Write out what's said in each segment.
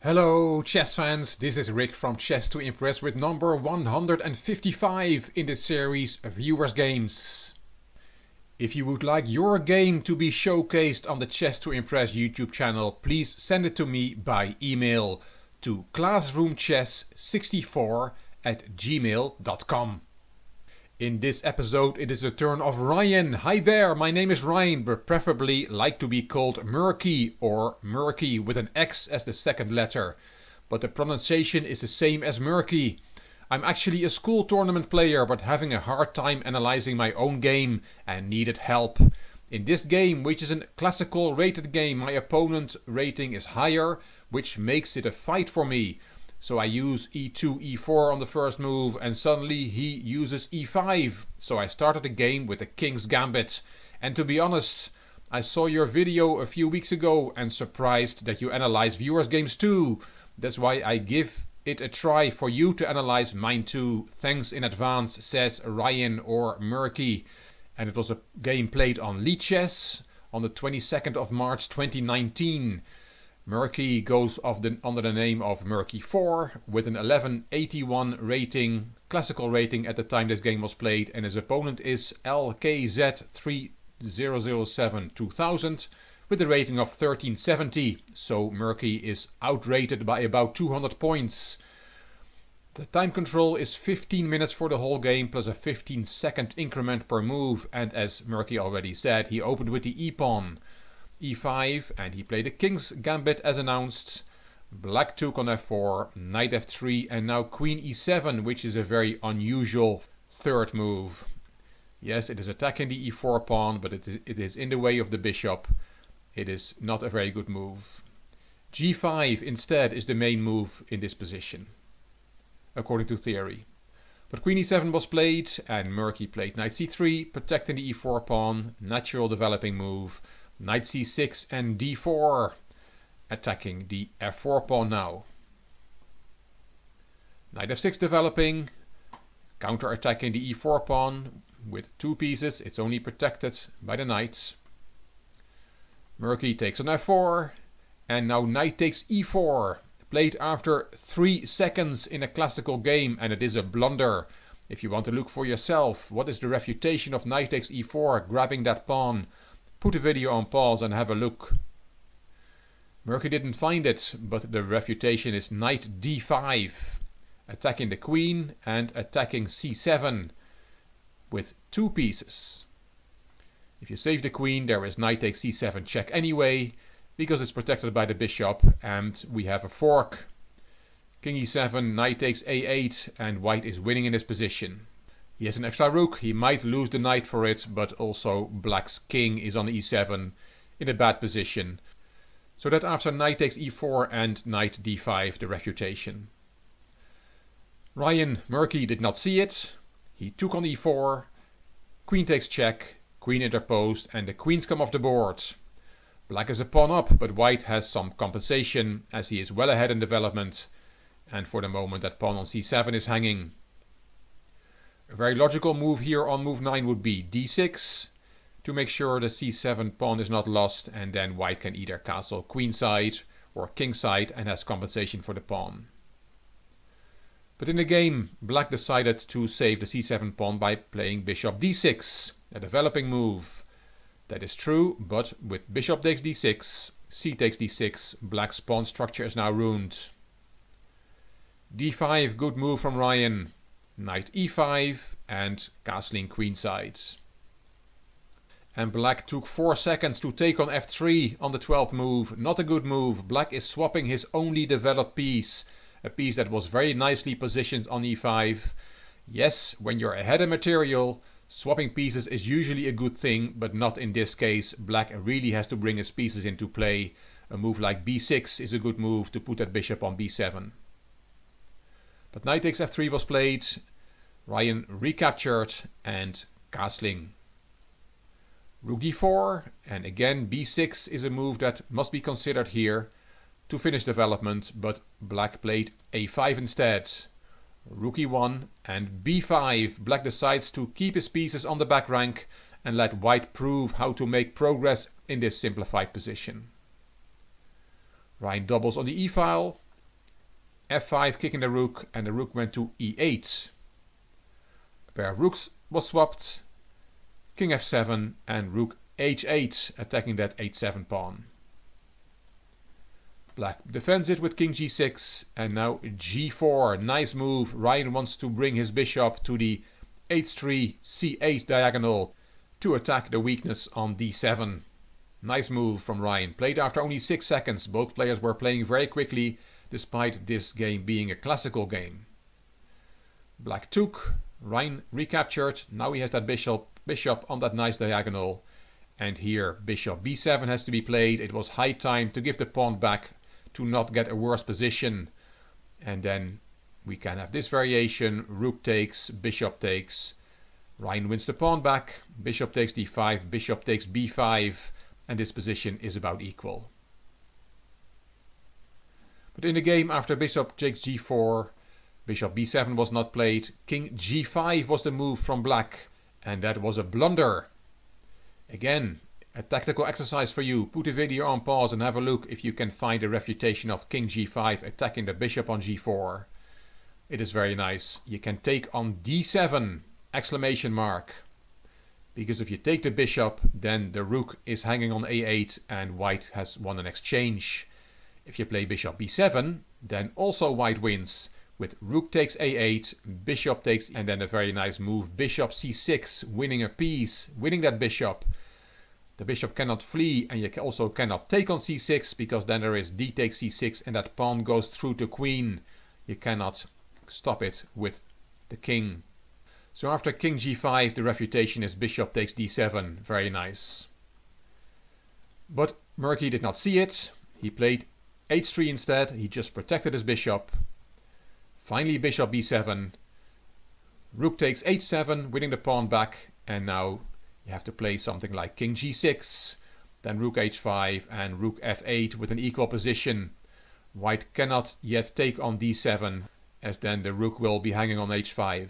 Hello chess fans, this is Rick from Chess to Impress with number 155 in the series Viewers Games. If you would like your game to be showcased on the Chess to Impress YouTube channel, please send it to me by email to classroomchess64@gmail.com. In this episode it is the turn of Ryan. Hi there, my name is Ryan, but preferably like to be called Murky or Murky with an X as the second letter. But the pronunciation is the same as Murky. I'm actually a school tournament player, but having a hard time analyzing my own game and needed help. In this game, which is a classical rated game, my opponent rating is higher, which makes it a fight for me. So I use e2, e4 on the first move, and suddenly he uses e5. So I started the game with the King's Gambit. And to be honest, I saw your video a few weeks ago and surprised that you analyze viewers' games too. That's why I give it a try for you to analyze mine too. Thanks in advance, says Ryan or Murky. And it was a game played on Lichess on the 22nd of March 2019. Murky goes under the name of Murky4 with an 1181 rating, classical rating at the time this game was played, and his opponent is LKZ30072000 with a rating of 1370, so Murky is outrated by about 200 points. The time control is 15 minutes for the whole game plus a 15-second increment per move, and as Murky already said, he opened with the e-pawn. e5 and he played the King's Gambit as announced. Black took on f4, knight f3 and now queen e7, which is a very unusual third move. Yes, it is attacking the e4 pawn, but it is in the way of the bishop. It is not a very good move. g5 instead is the main move in this position, according to theory. But queen e7 was played and Murky played knight c3, protecting the e4 pawn, natural developing move. Knight c6 and d4, attacking the f4 pawn now. Knight f6 developing, counter-attacking the e4 pawn with two pieces. It's only protected by the knight. Murky takes on f4, and now knight takes e4, played after 3 seconds in a classical game, and it is a blunder. If you want to look for yourself, what is the refutation of knight takes e4, grabbing that pawn? Put the video on pause and have a look. Murky didn't find it, but the refutation is knight d5, attacking the queen and attacking c7 with two pieces. If you save the queen, there is knight takes c7 check anyway, because it's protected by the bishop, and we have a fork. King e7, knight takes a8, and white is winning in this position. He has an extra rook, he might lose the knight for it, but also black's king is on e7 in a bad position. So that after knight takes e4 and knight d5, the refutation. Ryan Murky did not see it. He took on e4, queen takes check, queen interposed, and the queens come off the board. Black is a pawn up, but white has some compensation as he is well ahead in development, and for the moment that pawn on c7 is hanging. A very logical move here on move 9 would be d6 to make sure the c7 pawn is not lost, and then white can either castle queenside or kingside and has compensation for the pawn. But in the game, black decided to save the c7 pawn by playing bishop d6, a developing move. That is true, but with bishop takes d6, c takes d6, black's pawn structure is now ruined. d5, good move from Ryan. Knight e5 and castling queenside. And black took 4 seconds to take on f3 on the 12th move. Not a good move. Black is swapping his only developed piece, a piece that was very nicely positioned on e5. Yes, when you're ahead of material, swapping pieces is usually a good thing, but not in this case. Black really has to bring his pieces into play. A move like b6 is a good move to put that bishop on b7. But knight takes f3 was played, Ryan recaptured and castling. Rook d4, and again b6 is a move that must be considered here to finish development, but black played a5 instead. Rook e1 and b5, black decides to keep his pieces on the back rank and let white prove how to make progress in this simplified position. Ryan doubles on the e-file, f5 kicking the rook, and the rook went to e8. A pair of rooks was swapped, king f7 and rook h8, attacking that h7 pawn. Black defends it with king g6 and now g4. Nice move. Ryan wants to bring his bishop to the h3 c8 diagonal to attack the weakness on d7. Nice move from Ryan. Played after only 6 seconds. Both players were playing very quickly despite this game being a classical game. Black took. Ryan recaptured. Now he has that bishop on that nice diagonal. And here bishop b7 has to be played. It was high time to give the pawn back to not get a worse position. And then we can have this variation. Rook takes, bishop takes. Ryan wins the pawn back. Bishop takes d5, bishop takes b5. And this position is about equal. But in the game after bishop takes g4, bishop b7 was not played. King g5 was the move from black. And that was a blunder. Again, a tactical exercise for you. Put the video on pause and have a look if you can find a refutation of king g5 attacking the bishop on g4. It is very nice. You can take on d7, exclamation mark. Because if you take the bishop, then the rook is hanging on a8 and white has won an exchange. If you play bishop b7, then also white wins. With rook takes a8, bishop takes, and then a very nice move, bishop c6, winning a piece, winning that bishop. The bishop cannot flee, and you also cannot take on c6, because then there is d takes c6 and that pawn goes through to queen. You cannot stop it with the king. So after king g5, the refutation is bishop takes d7. Very nice. But Murky did not see it. He played h3 instead. He just protected his bishop. Finally bishop b7. Rook takes h7, winning the pawn back. And now you have to play something like king g6. Then rook h5 and rook f8 with an equal position. White cannot yet take on d7, as then the rook will be hanging on h5.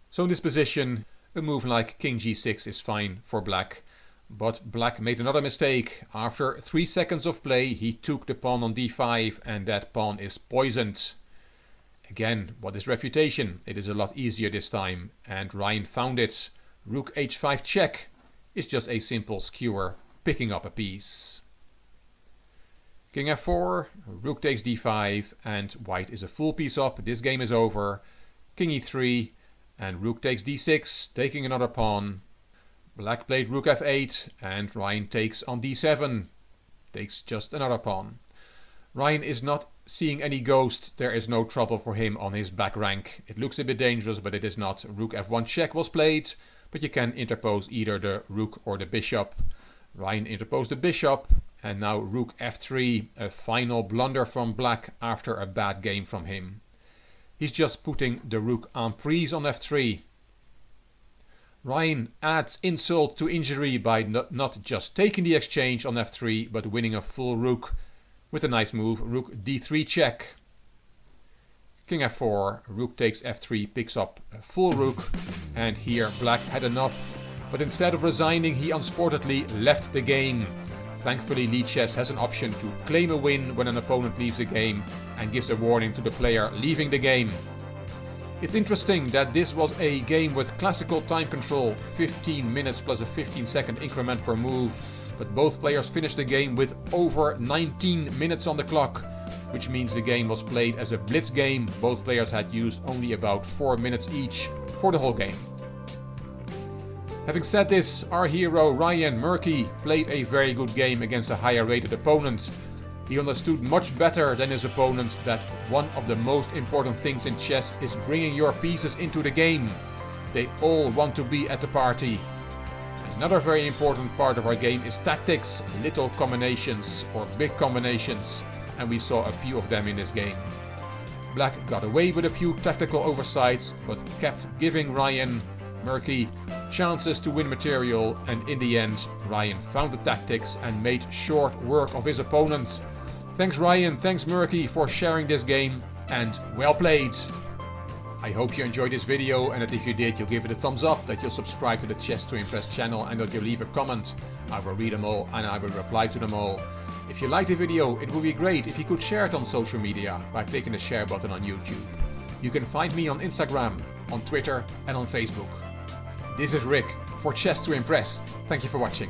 So in this position, a move like king g6 is fine for black. But black made another mistake. After 3 seconds of play, he took the pawn on d5 and that pawn is poisoned. Again, what is refutation? It is a lot easier this time, and Ryan found it. Rook h5 check is just a simple skewer picking up a piece. King f4, rook takes d5 and white is a full piece up. This game is over. King e3 and rook takes d6, taking another pawn. Black played rook f8 and Ryan takes on d7, takes just another pawn. Ryan is not seeing any ghost. There is no trouble for him on his back rank. It looks a bit dangerous, but it is not. Rook f1 check was played, but you can interpose either the rook or the bishop. Ryan interposed the bishop, and now rook f3, a final blunder from black after a bad game from him. He's just putting the rook en prise on f3. Ryan adds insult to injury by not just taking the exchange on f3, but winning a full rook with a nice move, rook d3 check. King f4, rook takes f3, picks up a full rook, and here black had enough. But instead of resigning, he unsportedly left the game. Thankfully, Lichess has an option to claim a win when an opponent leaves the game and gives a warning to the player leaving the game. It's interesting that this was a game with classical time control, 15 minutes plus a 15-second increment per move, but both players finished the game with over 19 minutes on the clock, which means the game was played as a blitz game. Both players had used only about 4 minutes each for the whole game. Having said this, our hero Ryan Murky played a very good game against a higher rated opponent. He understood much better than his opponent that one of the most important things in chess is bringing your pieces into the game. They all want to be at the party. Another very important part of our game is tactics, little combinations or big combinations, and we saw a few of them in this game. Black got away with a few tactical oversights, but kept giving Ryan Murky chances to win material, and in the end Ryan found the tactics and made short work of his opponent. Thanks Ryan, thanks Murky for sharing this game, and well played! I hope you enjoyed this video, and that if you did, you'll give it a thumbs up, that you'll subscribe to the Chess to Impress channel, and that you'll leave a comment. I will read them all and I will reply to them all. If you liked the video, it would be great if you could share it on social media by clicking the share button on YouTube. You can find me on Instagram, on Twitter and on Facebook. This is Rick for Chess to Impress. Thank you for watching.